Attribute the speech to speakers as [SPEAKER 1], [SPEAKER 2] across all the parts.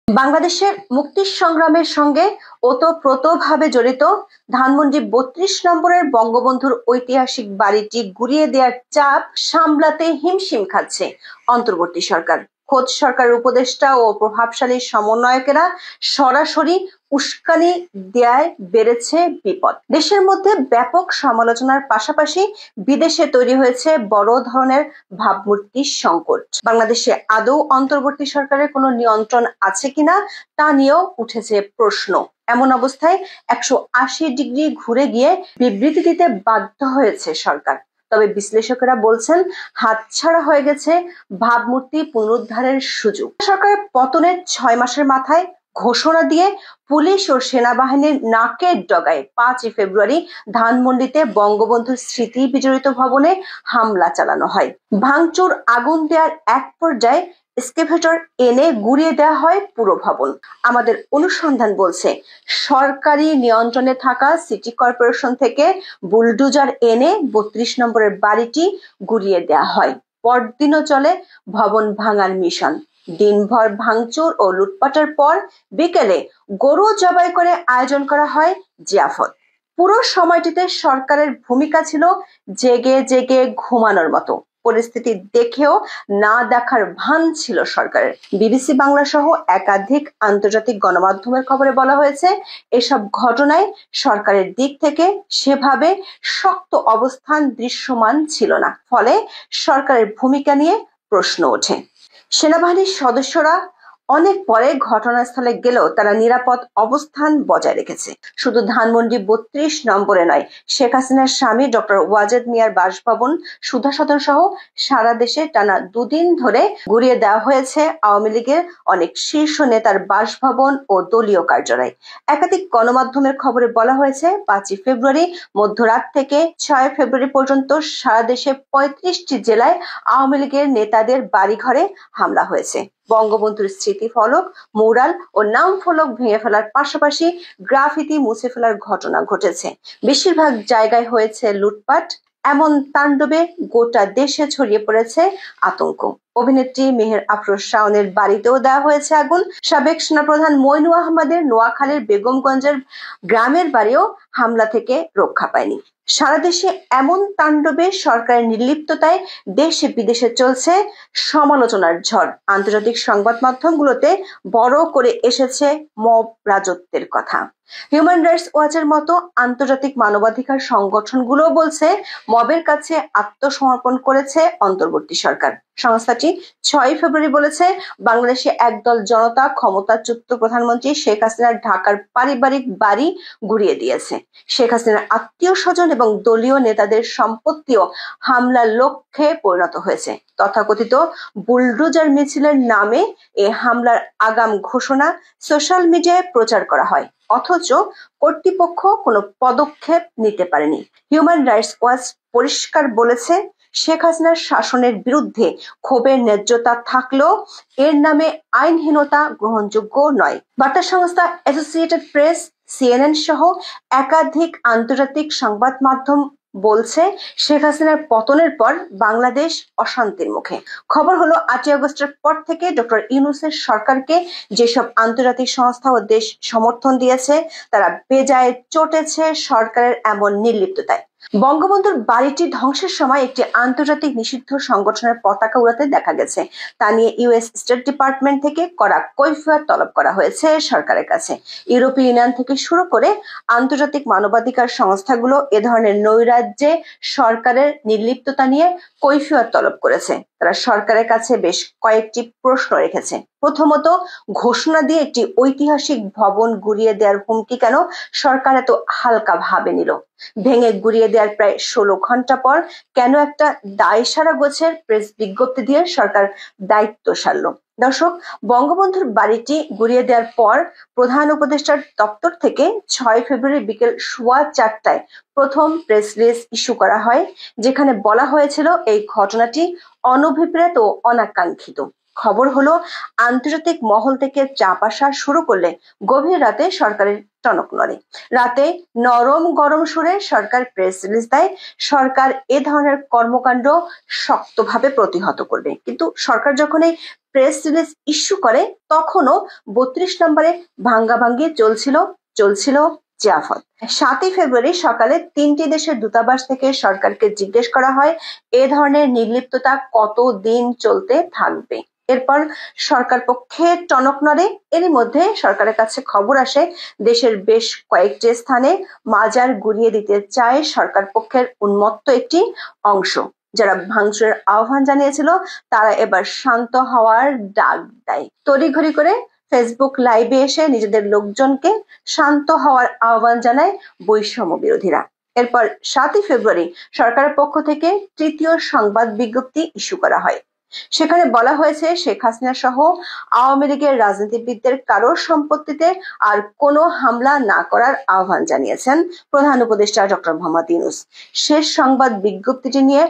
[SPEAKER 1] বাংলাদেশের মুক্তি সংগ্রামের সঙ্গে ওতপ্রোতভাবে জড়িত ধানমন্ডি ৩২ নম্বরের বঙ্গবন্ধুর ঐতিহাসিক বাড়িটি গুঁড়িয়ে দেওয়ার চাপ সামলাতে হিমশিম খাচ্ছে অন্তর্বর্তী সরকার। খোদ সরকারের উপদেষ্টা ও প্রভাবশালী সমন্বয়কেরা সরাসরি উস্কানি দেয়ায় বেড়েছে বিপদ। দেশের মধ্যে ব্যাপক সমালোচনার পাশাপাশি বিদেশে তৈরি হয়েছে বড় ধরনের ভাবমূর্তির সংকট। বাংলাদেশে আদৌ অন্তর্বর্তী সরকারের কোনো নিয়ন্ত্রণ আছে কিনা তা নিয়েও উঠেছে প্রশ্ন। এমন অবস্থায় ১৮০ ডিগ্রি ঘুরে গিয়ে বিবৃতি দিতে বাধ্য হয়েছে সরকার। তবে বিশ্লেষকেরা বলছেন হাতছাড়া হয়ে গেছে ভাবমূর্তি পুনরুদ্ধারের সুযোগ। সরকারের পতনের ৬ মাসের মাথায় ঘোষণা দিয়ে পুলিশ ও সেনাবাহিনীর নাকের ডগায় ৫ ফেব্রুয়ারি ধানমন্ডিতে বঙ্গবন্ধুর স্মৃতি বিজড়িত ভবনে হামলা চালানো হয়। ভাঙচুর, আগুন দেওয়ার এক পর্যায়ে এক্সকেভেটর এনে গুঁড়িয়ে দেওয়া হয় পুরো ভবন। আমাদের অনুসন্ধান বলছে সরকারি নিয়ন্ত্রণে থাকা সিটি কর্পোরেশন থেকে বুলডোজার এনে ৩২ নম্বরের বাড়িটি গুঁড়িয়ে দেওয়া হয়। পরদিনও চলে ভবন ভাঙার মিশন। দিনভর ভাঙচুর ও লুটপাটের পর বিকেলে গরু জবাই করে আয়োজন করা হয় জিয়াফত। পুরো সময়টিতে সরকারের ভূমিকা ছিল জেগে জেগে ঘুমানোর মতো। পরিস্থিতি দেখেও না দেখার ভান ছিল সরকারের। বিবিসি বাংলা সহ একাধিক আন্তর্জাতিক গণমাধ্যমের খবরে বলা হয়েছে এসব ঘটনায় সরকারের দিক থেকে সেভাবে শক্ত অবস্থান দৃশ্যমান ছিল না। ফলে সরকারের ভূমিকা নিয়ে প্রশ্ন ওঠে। সেনাবাহিনীর সদস্যরা অনেক পরে ঘটনাস্থলে গেলেও তারা নিরাপদ অবস্থান বজায় রেখেছে। শুধু ধানমন্ডি ৩২ নম্বরে নয়, শেখ হাসিনার স্বামী ডক্টর ওয়াজেদ মিয়ার বাসভবন, সুধা সদন সহ সারা দেশে টানা ২ দিন ধরে গুঁড়িয়ে দেওয়া হয়েছে আওয়ামী লীগের অনেক শীর্ষ নেতার বাসভবন ও দলীয় কার্যালয়। একাধিক গণমাধ্যমের খবরে বলা হয়েছে ৫ ফেব্রুয়ারি মধ্যরাত থেকে ৬ ফেব্রুয়ারি পর্যন্ত সারা দেশে ৩৫টি জেলায় আওয়ামী লীগের নেতাদের বাড়িঘরে হামলা হয়েছে। বঙ্গবন্ধুর স্মৃতি ফলক, মুরাল ও নাম ফলক ভেঙে ফেলার পাশাপাশি গ্রাফিতি মুছে ফেলার ঘটনা ঘটেছে। বেশিরভাগ জায়গায় হয়েছে লুটপাট। এমন তাণ্ডবে গোটা দেশে ছড়িয়ে পড়েছে আতঙ্ক। অভিনেত্রী মেহের আফরোজ শাওনের বাড়িতেও দেওয়া হয়েছে আগুন। সাবেক সেনাপ্রধান মইনু আহমেদের নোয়াখালীর বেগমগঞ্জের গ্রামের বাড়িও হামলা থেকে রক্ষা পায়নি। সারা দেশে এমন তাণ্ডবে সরকারের নির্লিপ্ততায় দেশে বিদেশে চলছে সমালোচনার ঝড়। আন্তর্জাতিক সংবাদ মাধ্যমগুলোতে বড় করে এসেছে মব রাজত্বের কথা। হিউম্যান রাইটস ওয়াচের মতো আন্তর্জাতিক মানবাধিকার সংগঠনগুলো বলছে মবের কাছে আত্মসমর্পণ করেছে অন্তর্বর্তী সরকার। সংস্থাটি ৬ ফেব্রুয়ারি বলেছে বাংলাদেশে একদল জনতা ক্ষমতাচ্যুত প্রধানমন্ত্রী শেখ হাসিনার ঢাকার পারিবারিক বাড়ি গুঁড়িয়ে দিয়েছে। শেখ হাসিনার আত্মীয় স্বজন এবং দলীয় নেতাদের সম্পত্তিও হামলার লক্ষ্যে পরিণত হয়েছে। তথাকথিত বুলডোজার মিছিলের নামে এ হামলার আগাম ঘোষণা সোশ্যাল মিডিয়ায় প্রচার করা হয়, অথচ কর্তৃপক্ষ কোনো পদক্ষেপ নিতে পারেনি। হিউম্যান রাইটস ওয়াচ পরিষ্কার বলেছে শেখ হাসিনার শাসনের বিরুদ্ধে ক্ষোভের ন্যায্যতা থাকলেও এর নামে আইনহীনতা গ্রহণযোগ্য নয়। বার্তা সংস্থা অ্যাসোসিয়েটেড প্রেস, CNN সহ একাধিক আন্তর্জাতিক সংবাদ মাধ্যম বলছে শেখ হাসিনার পতনের পর বাংলাদেশ অশান্তির মুখে। খবর হলো ৮ই আগস্টের পর থেকে ডক্টর ইউনূসের সরকারকে যেসব আন্তর্জাতিক সংস্থা ও দেশ সমর্থন দিয়েছে তারা বেজায় চটেছে সরকারের এমন নির্লিপ্ততায়। বঙ্গবন্ধুর বাড়িটি ধ্বংসের সময় একটি আন্তর্জাতিক নিষিদ্ধ সংগঠনের পতাকা উড়াতে দেখা গেছে। তা নিয়ে US স্টেট ডিপার্টমেন্ট থেকে কড়া কৈফিয়ত তলব করা হয়েছে সরকারের কাছে। ইউরোপীয় ইউনিয়ন থেকে শুরু করে আন্তর্জাতিক মানবাধিকার সংস্থাগুলো এ ধরনের নৈরাজ্যে সরকারের নির্লিপ্ততা নিয়ে কৈফিয়ত তলব করেছে। তারা সরকারের কাছে বেশ কয়েকটি প্রশ্ন রেখেছে। প্রথমত, ঘোষণা দিয়ে একটি ঐতিহাসিক ভবন গুঁড়িয়ে দেওয়ার হুমকি কেন সরকার এত হালকা ভাবে নিল? ভেঙে গুঁড়িয়ে দেওয়ার প্রায় 16 ঘন্টা পর কেন একটা দায়সারা গোছের প্রেস বিজ্ঞপ্তি দিয়ে সরকার দায়িত্ব সারল? দর্শক, বঙ্গবন্ধুর বাড়িটি গুঁড়িয়ে দেওয়ার পর প্রধান উপদেষ্টার দপ্তর থেকে ৬ ফেব্রুয়ারি বিকেল 4:15টায় প্রথম প্রেস রিলিজ ইস্যু করা হয়, যেখানে বলা হয়েছিল এই ঘটনাটি অনভিপ্রেত ও অনাকাঙ্ক্ষিত। খবর হলো আন্তর্জাতিক মহল থেকে চাপ আসা শুরু করলে গভীর রাতে সরকারের টনক নড়ে। রাতে নরম গরম সুরে সরকার প্রেস রিলিজ দেয়, সরকার এ ধরনের কর্মকাণ্ড শক্তভাবে প্রতিহত করবে। কিন্তু সরকার যখন এই প্রেস রিলিজ ইস্যু করে তখনও 32 নম্বরে ভাঙ্গাভাঙ্গি চলছিল জিয়াফত। 7 ফেব্রুয়ারি সকালে 3টি দেশের দূতাবাস থেকে সরকারকে জিজ্ঞেস করা হয় এ ধরনের নির্লিপ্ততা কতদিন চলতে থাকবে। এরপর সরকার পক্ষে টনক নড়ে। এরই মধ্যে সরকারের কাছে খবর আসে দেশের বেশ কয়েকটি স্থানে মাজার গুড়িয়ে দিতে চায় সরকার পক্ষের উন্মত্ত একটি অংশ। যারা ভাঙচুরের আহ্বান জানিয়েছিল তারা এবার শান্ত হওয়ার ডাক দেয়। তড়িঘড়ি করে ফেসবুক লাইভে এসে নিজেদের লোকজনকে শান্ত হওয়ার আহ্বান জানায় বৈষম্য বিরোধীরা। এরপর 7 ফেব্রুয়ারি সরকারের পক্ষ থেকে তৃতীয় সংবাদ বিজ্ঞপ্তি ইস্যু করা হয়। সেখানে বলা হয়েছে শেখ হাসিনা সহ আওয়ামী লীগের রাজনীতিবিদদের কারোর সম্পত্তিতে আর কোনো হামলা না করার আহ্বান জানিয়েছেন প্রধান উপদেষ্টা ডক্টর মোহাম্মদ ইউনূস। শেষ সংবাদ বিজ্ঞপ্তিটি নিয়ে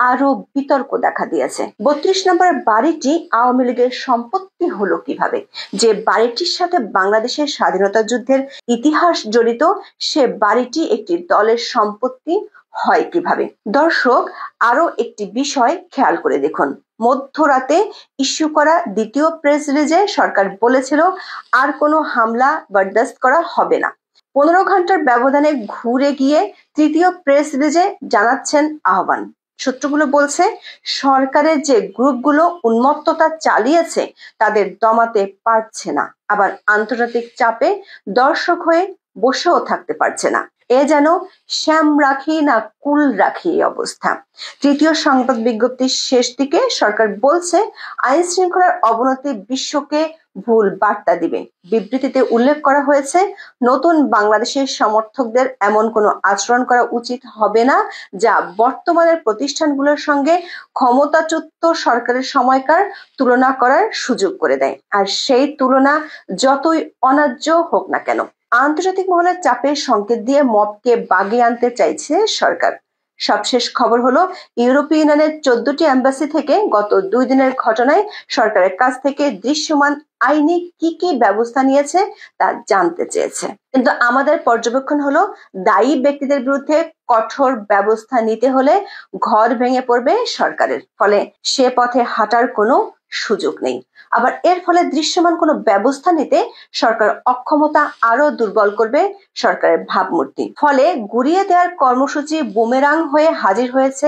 [SPEAKER 1] আরো বিতর্ক দেখা দিয়েছে। 32 নম্বর বাড়িটি আওয়ামী লীগের সম্পত্তি হলো কিভাবে? যে বাড়িটির সাথে বাংলাদেশের স্বাধীনতা যুদ্ধের ইতিহাস জড়িত, সে বাড়িটি একটি দলের সম্পত্তি হয় কিভাবে? দর্শক, আরো একটি বিষয় খেয়াল করে দেখুন। মধ্যরাতে ইস্যু করা দ্বিতীয় প্রেস রিলিজে সরকার বলেছিল আর কোনো হামলা বরদাস্ত করা হবে না। 15 ঘন্টার ব্যবধানে ঘুরে গিয়ে তৃতীয় প্রেস রিলিজে জানাচ্ছেন আহ্বান। সূত্রগুলো বলছে সরকারের যে গ্রুপগুলো উন্মত্ততা চালিয়েছে তাদের দমাতে পারছে না, আবার আন্তর্জাতিক চাপে দর্শক হয়ে বসেও থাকতে পারছে না। এ যেন শ্যাম রাখি না কুল রাখি অবস্থা। তৃতীয় সংবাদ বিজ্ঞপ্তির শেষ দিকে সরকার বলছে আইন শৃঙ্খলার অবনতি বিশ্বকে ভুল বার্তা দিবে। বিবৃতিতে উল্লেখ করা হয়েছে নতুন বাংলাদেশের সমর্থকদের এমন কোনো আচরণ করা উচিত হবে না যা বর্তমানের প্রতিষ্ঠানগুলোর সঙ্গে ক্ষমতাচ্যুত সরকারের সময়কার তুলনা করার সুযোগ করে দেয়, আর সেই তুলনা যতই অন্যায্য হোক না কেন। আন্তর্জাতিক মহলের চাপের সংকেত দিয়ে মবকে বাগে আনতে চাইছে সরকার। সবশেষ খবর হলো ইউরোপীয় ইউনিয়নের 14টি এম্বাসি থেকে গত 2 দিনের ঘটনায় সরকারের কাছ থেকে দৃশ্যমান আইনি কি ব্যবস্থা নিয়েছে তা জানতে চেয়েছে। কিন্তু আমাদের পর্যবেক্ষণ হলো দায়ী ব্যক্তিদের বিরুদ্ধে কঠোর ব্যবস্থা নিতে হলে ঘর ভেঙে পড়বে সরকারের, ফলে সে পথে হাঁটার কোনো সুযোগ নেই। আবার এর ফলে দৃশ্যমান কোনো ব্যবস্থা নিতে সরকার অক্ষমতা আরো দুর্বল করবে সরকারের ভাবমূর্তি। ফলে গুড়িয়ে দেওয়ার কর্মসূচি বুমেরাং হয়ে হাজির হয়েছে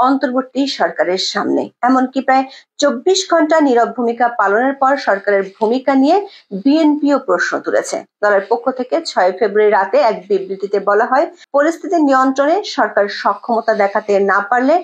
[SPEAKER 1] অন্তর্বর্তী সরকারের সামনে। এমনকি প্রায় 24 ঘন্টা নীরব ভূমিকা পালনের পর সরকারের ভূমিকা নিয়ে বিএনপিও প্রশ্ন তুলেছে। দলের পক্ষ থেকে 6 ফেব্রুয়ারি রাতে এক বিবৃতিতে বলা হয় পরিস্থিতি নিয়ন্ত্রণে সরকার সক্ষমতা দেখাতে না পারলে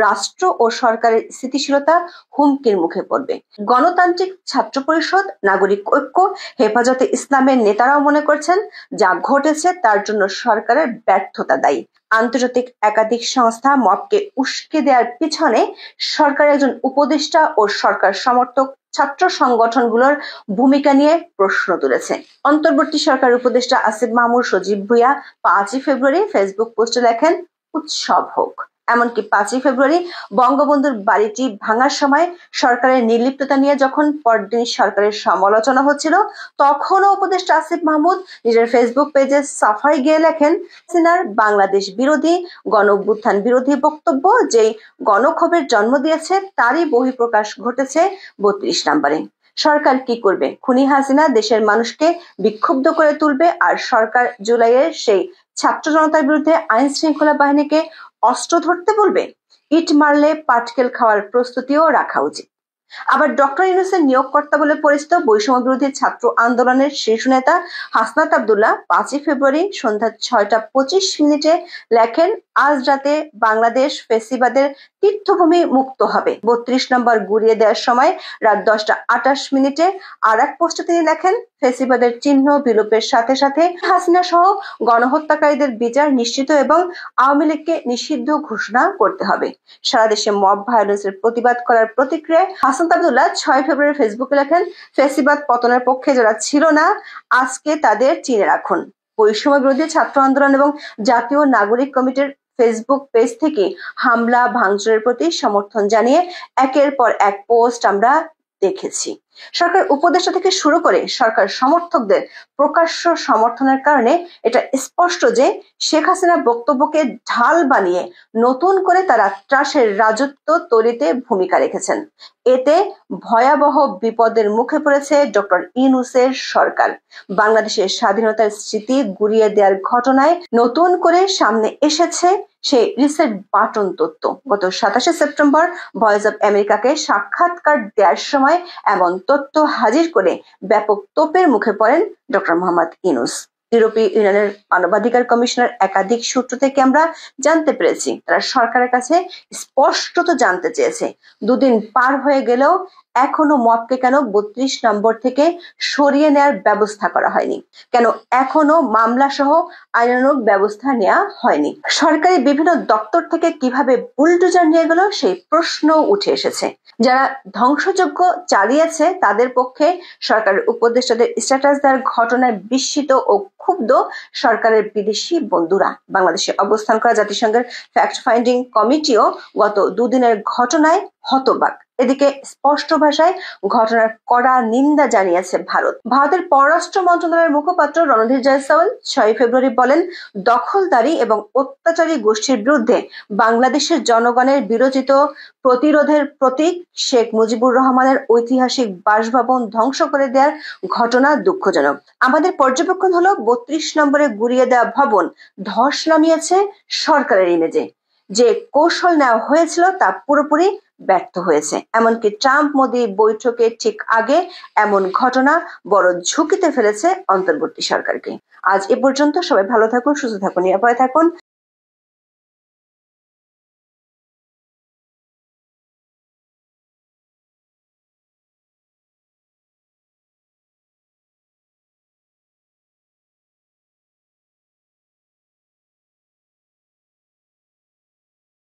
[SPEAKER 1] রাষ্ট্র ও সরকারের স্থিতিশীলতা হুমকির মুখে পড়বে। গণতান্ত্রিক ছাত্র পরিষদ, নাগরিক ঐক্য, হেফাজতে ইসলামের নেতারাও মনে করছেন যা ঘটেছে তার জন্য সরকারের ব্যর্থতা দায়ী। আন্তর্জাতিক একাধিক সংস্থা মবকে উস্কে দেওয়ার পিছনে সরকারের একজন উপদেষ্টা ও সরকার সমর্থক ছাত্র সংগঠনগুলোর ভূমিকা নিয়ে প্রশ্ন তুলেছে। অন্তর্বর্তী সরকার উপদেষ্টা আসিফ মাহমুদ সজীব ভুঁইয়া 5 ফেব্রুয়ারি ফেসবুক পোস্টে লেখেন উৎসব হোক। এমনকি 5 ফেব্রুয়ারি বঙ্গবন্ধুর বাড়িটি ভাঙার সময় সরকারের নির্লিপ্ততা নিয়ে যখন পরদিন সরকারের সমালোচনা হচ্ছিল তখনও উপদেষ্টা আসিফ মাহমুদ নিজের ফেসবুক পেজে সাফাই গিয়ে লেখেন হাসিনার বাংলাদেশ বিরোধী, গণঅভ্যুত্থান বিরোধী বক্তব্য যেই গণক্ষোভের জন্ম দিয়েছে তারই বহিঃপ্রকাশ ঘটেছে 32 নম্বরে। সরকার কি করবে? খুনি হাসিনা দেশের মানুষকে বিক্ষুব্ধ করে তুলবে, আর সরকার জুলাইয়ের সেই ছাত্র জনতার বিরুদ্ধে আইন শৃঙ্খলা বাহিনীকে অস্ত্র ধরতে বলবে। ইট মারলে পাটকেল খাওয়ার প্রস্তুতিও রাখা উচিত। আবার ডক্টর ইউনূসের নিয়োগকর্তা বলে পরিচিত বৈষম্য বিরোধী ছাত্র আন্দোলনের শীর্ষ নেতা হাসনাত আব্দুল্লাহ 5 ফেব্রুয়ারি সন্ধ্যা 6টা 25 লেখেন আজ রাতে বাংলাদেশ ফেসিবাদের তীর্থভূমি মুক্ত হবে। 32 নম্বর গুড়িয়ে দেওয়ার সময় রাত 10টা 28 আর এক পোস্টে তিনি লেখেন ফেসিবাদের চিহ্ন বিলোপের সাথে সাথে হাসিনা সহ গণহত্যাকারীদের বিচার নিশ্চিত এবং আওয়ামী লীগকে নিষিদ্ধ ঘোষণা করতে হবে। সারা দেশে মব ভায়োলেন্সের প্রতিবাদ করার প্রতিক্রিয়ায় হাসনাত আব্দুল্লাহ 6 ফেব্রুয়ারি ফেসবুকে লেখেন ফেসিবাদ পতনের পক্ষে যারা ছিল না আজকে তাদের চিনে রাখুন। বৈষম্য বিরোধী ছাত্র আন্দোলন এবং জাতীয় নাগরিক কমিটির ফেসবুক পেজ থেকে হামলা ভাঙচুরের প্রতি সমর্থন জানিয়ে একের পর এক পোস্ট আমরা দেখেছি। সরকার উপদেষ্টা থেকে শুরু করে সরকার সমর্থকদের প্রকাশ্য সমর্থনের কারণে এটা স্পষ্ট যে শেখ হাসিনার বক্তব্যকে ঢাল বানিয়ে নতুন করে তারা ত্রাসের রাজত্ব তৈরিতে ভূমিকা রেখেছেন। এতে ভয়াবহ বিপদের মুখে পড়েছে ডক্টর ইউনূসের সরকার। বাংলাদেশের স্বাধীনতার স্মৃতি গুঁড়িয়ে দেওয়ার ঘটনায় নতুন করে সামনে এসেছে সেই রিসেট বাটন তথ্য। গত 27শে সেপ্টেম্বর ভয়েস অব আমেরিকাকে সাক্ষাৎকার দেওয়ার সময় এমন তথ্য হাজির করে ব্যাপক তোপের মুখে পড়েন ডক্টর মোহাম্মদ ইউনূস। ইউরোপীয় ইউনিয়নের মানবাধিকার কমিশনের একাধিক সূত্র থেকে আমরা জানতে পেরেছি, তারা সরকারের কাছে স্পষ্টত জানতে চেয়েছে, দুদিন পার হয়ে গেলেও এখনো মবকে কেন ৩২ নম্বর থেকে সরিয়ে নেওয়ার ব্যবস্থা করা হয়নি, কেন এখনো মামলা সহ আইনানুগ ব্যবস্থা নেওয়া হয়নি। সরকারি বিভিন্ন দপ্তর থেকে কিভাবে বুলডোজার নিয়ে গেল সেই প্রশ্ন উঠে এসেছে। যারা ধ্বংসযজ্ঞ চালিয়েছে তাদের পক্ষে সরকারের উপদেষ্টাদের স্ট্যাটাস দেওয়ার ঘটনায় বিস্মিত ও ক্ষুব্ধ সরকারের বিদেশি বন্ধুরা। বাংলাদেশে অবস্থান করা জাতিসংঘের ফ্যাক্ট ফাইন্ডিং কমিটিও গত দুদিনের ঘটনায় হতবাক। এদিকে স্পষ্ট ভাষায় ঘটনার কড়া নিন্দা জানিয়েছে ভারত। ভারতের পররাষ্ট্র মন্ত্রণালয়ের মুখপাত্র রণধীর জয়সওয়াল ৬ ফেব্রুয়ারি বলেন, দখলদারি এবং অত্যাচারী গোষ্ঠীর বিরুদ্ধে বাংলাদেশের জনগণের বিরোচিত প্রতিরোধের প্রতীক শেখ মুজিবুর রহমানের ঐতিহাসিক বাসভবন ধ্বংস করে দেওয়ার ঘটনা দুঃখজনক। আমাদের পর্যবেক্ষণ হলো ৩২ নম্বরে গুঁড়িয়ে দেওয়া ভবন ধস নামিয়েছে সরকারের ইমেজে। যে কৌশল নেওয়া হয়েছিল তা পুরোপুরি ব্যর্থ হয়েছে। এমনকি ট্রাম্প মোদি বৈঠকের ঠিক আগে এমন ঘটনা বড় ঝুঁকিতে ফেলেছে অন্তর্বর্তী সরকারকে। আজ এ পর্যন্ত। সবাই ভালো থাকুন, সুস্থ থাকুন, নিরাপদে থাকুন।